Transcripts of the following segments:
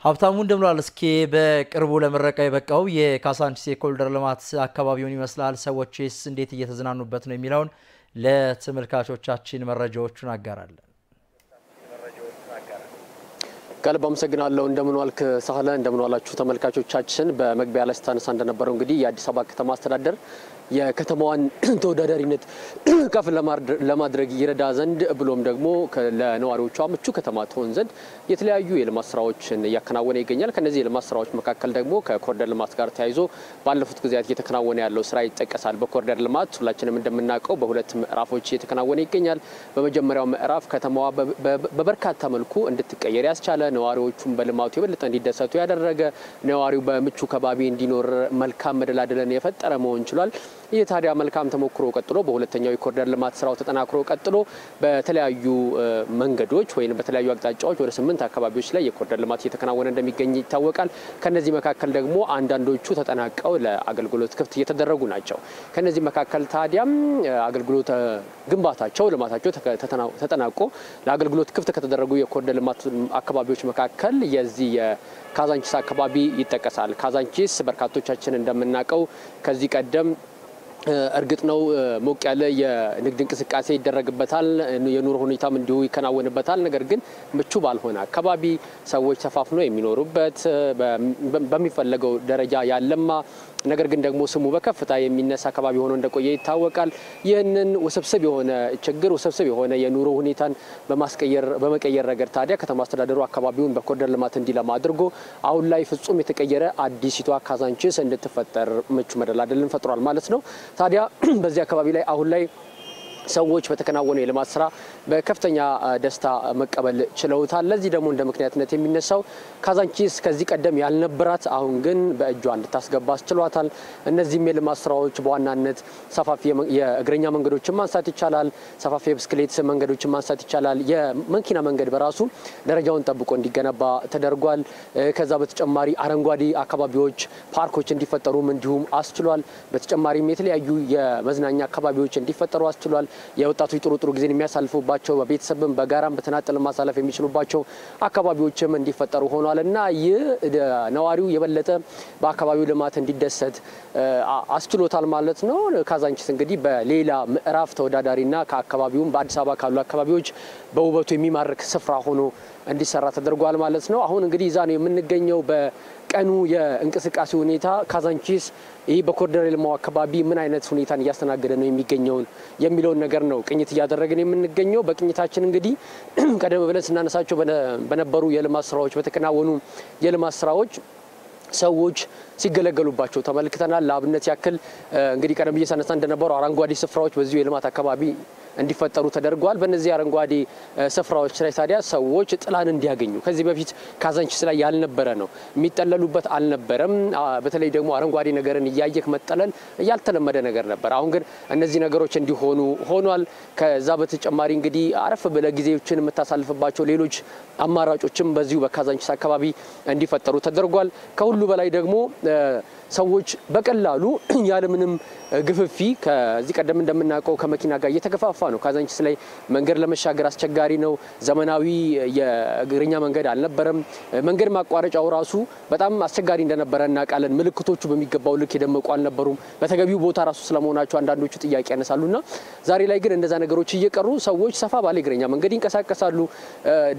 ሀብታሙ እንደምሏል እስኪ በቅርቡ ለመረቃ የበቃው የካዛንቺስ የኮሪደር ልማት አካባቢውን ይመስላል ሰዎችስ እንዴት እየተዝናኑበት ነው የሚለውን ለተመልካቾቻችን መረጃዎቹን አጋራለን ከልብ አመሰግናለሁ እንደምንዋልክ ሳህለ እንደምንዋላችሁ ተመልካቾቻችን በመግቢያ ላይ ስታነሳ እንደነበረው እንግዲህ የአዲስ አበባ ከተማ አስተዳደር የከተማዋን ተወዳዳሪነት ከፍ ለማድረግ ይረዳ ዘንድ ብሎም ደግሞ ለነዋሪዎቿ ምቹ ከተማ ትሆን ዘንድ የተለያዩ የልማት ስራዎችን ያከናወነ ይገኛል ከነዚህ የልማት ስራዎች መካከል ደግሞ ከኮሪደር ልማት ጋር ተያይዞ ባለፉት ጊዜያት እየተከናወነ ያለው ስራ ይጠቀሳል በኮሪደር ልማት ሁላችንም እንደምናውቀው በሁለት ምዕራፎች እየተከናወነ ይገኛል በመጀመሪያው ምዕራፍ ከተማዋ በበርካታ መልኩ እንድትቀየር ያስቻለ ነዋሪዎቹም በልማቱ የበለጠ እንዲደሰቱ ያደረገ ነዋሪው በምቹ ከባቢ እንዲኖር መልካም መደላደልን የፈጠረ መሆን ችሏል ይህ ታዲያ መልካም ተሞክሮ ቀጥሎ በሁለተኛው የኮሪደር ልማት ስራው ተጠናክሮ ቀጥሎ በተለያዩ መንገዶች ወይንም በተለያዩ አቅጣጫዎች ወደ 8 አካባቢዎች ላይ የኮሪደር ልማት እየተከናወነ እንደሚገኝ ይታወቃል ከነዚህ መካከል ደግሞ አንዳንዶቹ ተጠናቀው ለአገልግሎት ክፍት እየተደረጉ ናቸው ከነዚህ መካከል ታዲያም አገልግሎት ግንባታቸው ልማታቸው ተጠናቆ ለአገልግሎት ክፍት ከተደረጉ የኮሪደር ልማት አካባቢዎች መካከል የዚህ የካዛንቺስ አካባቢ ይጠቀሳል ካዛንቺስ በርካቶቻችን እንደምናቀው ከዚህ ቀደም እርግጥ ነው ሞቅ ያለ የንግድ እንቅስቃሴ ይደረግበታል የኑሮ ሁኔታም እንዲሁ ይከናወንበታል ነገር ግን ምቹ ባልሆነ አካባቢ ሰዎች ተፋፍኖ የሚኖሩበት በሚፈለገው ደረጃ ያለማ ነገር ግን ደግሞ ስሙ በከፍታ የሚነሳ አካባቢ ሆኖ እንደቆየ ይታወቃል ይህንን ውስብስብ የሆነ ችግር ውስብስብ የሆነ የኑሮ ሁኔታን በመቀየር ረገድ ታዲያ ከተማ አስተዳደሩ አካባቢውን በኮሪደር ልማት እንዲለማ አድርጎ አሁን ላይ ፍጹም የተቀየረ አዲሲቷ ካዛንቺስ እንድትፈጠር ምቹ መደላደልን ፈጥሯል ማለት ነው ታዲያ በዚህ አካባቢ ላይ አሁን ላይ ሰዎች በተከናወነ የልማት ስራ በከፍተኛ ደስታ መቀበል ችለውታል ለዚህ ደግሞ እንደ ምክንያትነት የሚነሳው ካዛንቺስ ከዚህ ቀደም ያልነበራት አሁን ግን በእጇ እንድታስገባ አስችሏታል እነዚህም የልማት ስራዎች በዋናነት ሰፋፊ የእግረኛ መንገዶችን ማንሳት ይቻላል ሰፋፊ የብስክሌት መንገዶችን ማንሳት ይቻላል የመኪና መንገድ በራሱ ደረጃውን ጠብቆ እንዲገነባ ተደርጓል ከዛ በተጨማሪ አረንጓዴ አካባቢዎች ፓርኮች እንዲፈጠሩም እንዲሁም አስችሏል በተጨማሪም የተለያዩ የመዝናኛ አካባቢዎች እንዲፈጠሩ አስችሏል የወጣቶች ጥሩ ጊዜን የሚያሳልፉባቸው በቤተሰብም በጋራም በተናጠል ማሳለፍ የሚችሉባቸው አካባቢዎችም እንዲፈጠሩ ሆኗልና ይህ ነዋሪው የበለጠ በአካባቢው ልማት እንዲደሰት አስችሎታል ማለት ነው ካዛንቺስ እንግዲህ በሌላ ምዕራፍ ተወዳዳሪና ከአካባቢውም በአዲስ አበባ ካሉ አካባቢዎች በውበቱ የሚማርክ ስፍራ ሆኖ እንዲሰራ ተደርጓል ማለት ነው አሁን እንግዲህ ዛሬ የምንገኘው በቀኑ የእንቅስቃሴ ሁኔታ ካዛንቺስ ይህ በኮሪደር ልማው አካባቢ ምን አይነት ሁኔታን እያስተናገደ ነው የሚለውን ነገር ነው ቅኝት እያደረግን የምንገኘው በቅኝታችን እንግዲህ ቀደም ብለን ስናነሳቸው በነበሩ የልማት ስራዎች በተከናወኑ የልማት ስራዎች ሰዎች ሲገለገሉባቸው ተመልክተናል ለአብነት ያክል እንግዲህ ቀደም እየሳነሳ እንደነበረው አረንጓዴ ስፍራዎች በዚሁ የልማት አካባቢ እንዲፈጠሩ ተደርጓል በእነዚህ አረንጓዴ ስፍራዎች ላይ ታዲያ ሰዎች ጥላን እንዲያገኙ ከዚህ በፊት ካዛንቺስ ላይ ያልነበረ ነው የሚጠለሉበት አልነበረም በተለይ ደግሞ አረንጓዴ ነገርን ያየክ መጠለል ያልተለመደ ነገር ነበር አሁን ግን እነዚህ ነገሮች እንዲሆኑ ሆኗል ከዛ በተጨማሪ እንግዲህ አረፍ ብለ ጊዜዎችን የምታሳልፍባቸው ሌሎች አማራጮችም በዚሁ በካዛንቺስ አካባቢ እንዲፈጠሩ ተደርጓል ከሁሉ በላይ ደግሞ ሰዎች በቀላሉ ያለምንም ግፍፊ ከዚህ ቀደም እንደምናውቀው ከመኪና ጋር እየተገፋፋ ነው ካዛንቺስ ላይ መንገድ ለመሻገር አስቸጋሪ ነው ዘመናዊ የእግረኛ መንገድ አልነበረም መንገድ ማቋረጫው ራሱ በጣም አስቸጋሪ እንደነበረና ቃለን ምልክቶቹ በሚገባው ልክ የደመቁ አልነበሩም በተገቢው ቦታ ራሱ ስለመሆናቸው አንዳንዶቹ ጥያቄ ያነሳሉና ዛሬ ላይ ግን እንደዛ ነገሮች እየቀሩ ሰዎች ሰፋ ባለ እግረኛ መንገድ ይንቀሳቀሳሉ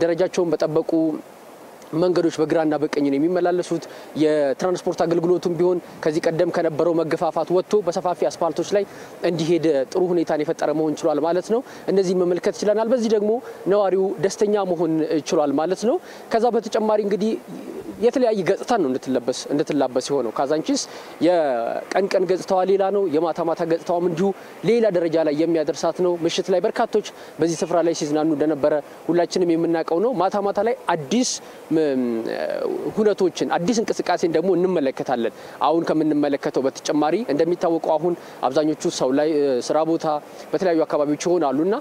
ደረጃቸውን በጠበቁ መንገዶች በግራና በቀኝ ነው የሚመላለሱት የትራንስፖርት አገልግሎቱም ቢሆን ከዚህ ቀደም ከነበረው መገፋፋት ወጥቶ በሰፋፊ አስፋልቶች ላይ እንዲሄድ ጥሩ ሁኔታን የፈጠረ መሆን ችሏል ማለት ነው እነዚህ መመልከት ይችላል በዚህ ደግሞ ነዋሪው ደስተኛ መሆን ችሏል ማለት ነው ከዛ በተጨማሪ እንግዲህ የተለያየ ገጽታ ነው እንድትላበስ ሆኖ ካዛንቺስ የቀን ገጽታዋ ሌላ ነው የማታ ገጽታዋም እንዲሁ ሌላ ደረጃ ላይ የሚያደርሳት ነው ምሽት ላይ በርካቶች በዚህ ስፍራ ላይ ሲዝናኑ እንደነበረ ሁላችንም የምናውቀው ነው ማታ ላይ አዲስ ሁነቶችን አዲስ እንቅስቃሴን ደግሞ እንመለከታለን አሁን ከምንመለከተው በተጨማሪ እንደሚታወቀው አሁን አብዛኞቹ ሰው ላይ ስራ ቦታ በተለያዩ አካባቢዎች ይሆናሉና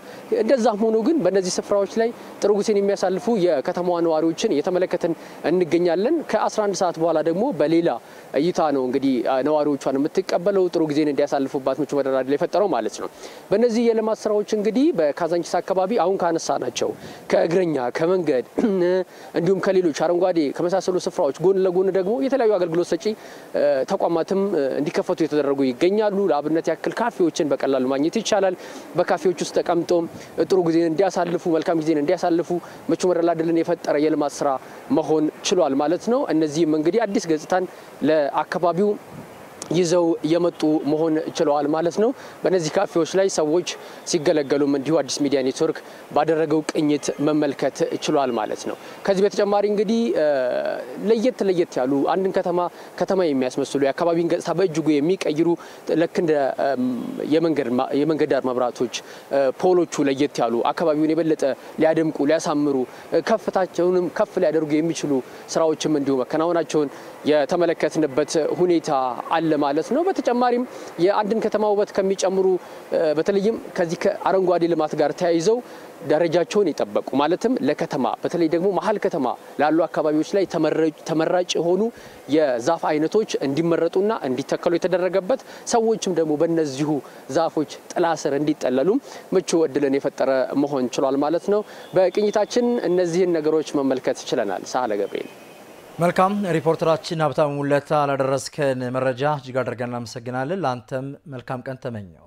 እንደዛም ሆኖ ግን በእነዚህ ስፍራዎች ላይ ጥሩ ጊዜን የሚያሳልፉ የከተማዋ ነዋሪዎችን እየተመለከትን እንገኛለን እንገኛለን ከ11 ሰዓት በኋላ ደግሞ በሌላ እይታ ነው እንግዲህ ነዋሪዎቿን የምትቀበለው ጥሩ ጊዜን እንዲያሳልፉባት ምቹ መደላድል የፈጠረው ማለት ነው በእነዚህ የልማት ስራዎች እንግዲህ በካዛንቺስ አካባቢ አሁን ካነሳናቸው ከእግረኛ ከመንገድ እንዲሁም ከሌሎች አረንጓዴ ከመሳሰሉ ስፍራዎች ጎን ለጎን ደግሞ የተለያዩ አገልግሎት ሰጪ ተቋማትም እንዲከፈቱ የተደረጉ ይገኛሉ ለአብነት ያክል ካፌዎችን በቀላሉ ማግኘት ይቻላል በካፌዎች ውስጥ ተቀምጦ ጥሩ ጊዜን እንዲያሳልፉ መልካም ጊዜን እንዲያሳልፉ ምቹ መደላድልን የፈጠረ የልማት ስራ መሆን ችሏል ማለት ነው እነዚህም እንግዲህ አዲስ ገጽታን ለአካባቢው ይዘው የመጡ መሆን ችለዋል ማለት ነው በእነዚህ ካፌዎች ላይ ሰዎች ሲገለገሉም እንዲሁ አዲስ ሚዲያ ኔትወርክ ባደረገው ቅኝት መመልከት ችሏል ማለት ነው ከዚህ በተጨማሪ እንግዲህ ለየት ያሉ አንድን ከተማ የሚያስመስሉ የአካባቢን ገጽታ በእጅጉ የሚቀይሩ ለክ እንደ የመንገድ ዳር መብራቶች ፖሎቹ ለየት ያሉ አካባቢውን የበለጠ ሊያደምቁ ሊያሳምሩ ከፍታቸውንም ከፍ ሊያደርጉ የሚችሉ ስራዎችም እንዲሁ መከናወናቸውን የተመለከትንበት ሁኔታ አለ ማለት ነው በተጨማሪም የአንድን ከተማ ውበት ከሚጨምሩ በተለይም ከዚህ ከአረንጓዴ ልማት ጋር ተያይዘው ደረጃቸውን ይጠበቁ ማለትም ለከተማ በተለይ ደግሞ መሃል ከተማ ላሉ አካባቢዎች ላይ ተመራጭ የሆኑ የዛፍ አይነቶች እንዲመረጡና እንዲተከሉ የተደረገበት ሰዎችም ደግሞ በእነዚሁ ዛፎች ጥላ ስር እንዲጠለሉ ምቹ እድልን የፈጠረ መሆን ችሏል ማለት ነው በቅኝታችን እነዚህን ነገሮች መመልከት ችለናል ሳህለ ገብርኤል መልካም ሪፖርተራችን ሀብታሙ ሙለታ ላደረስከን መረጃ እጅግ አድርገን እናመሰግናለን ላንተም መልካም ቀን ተመኘው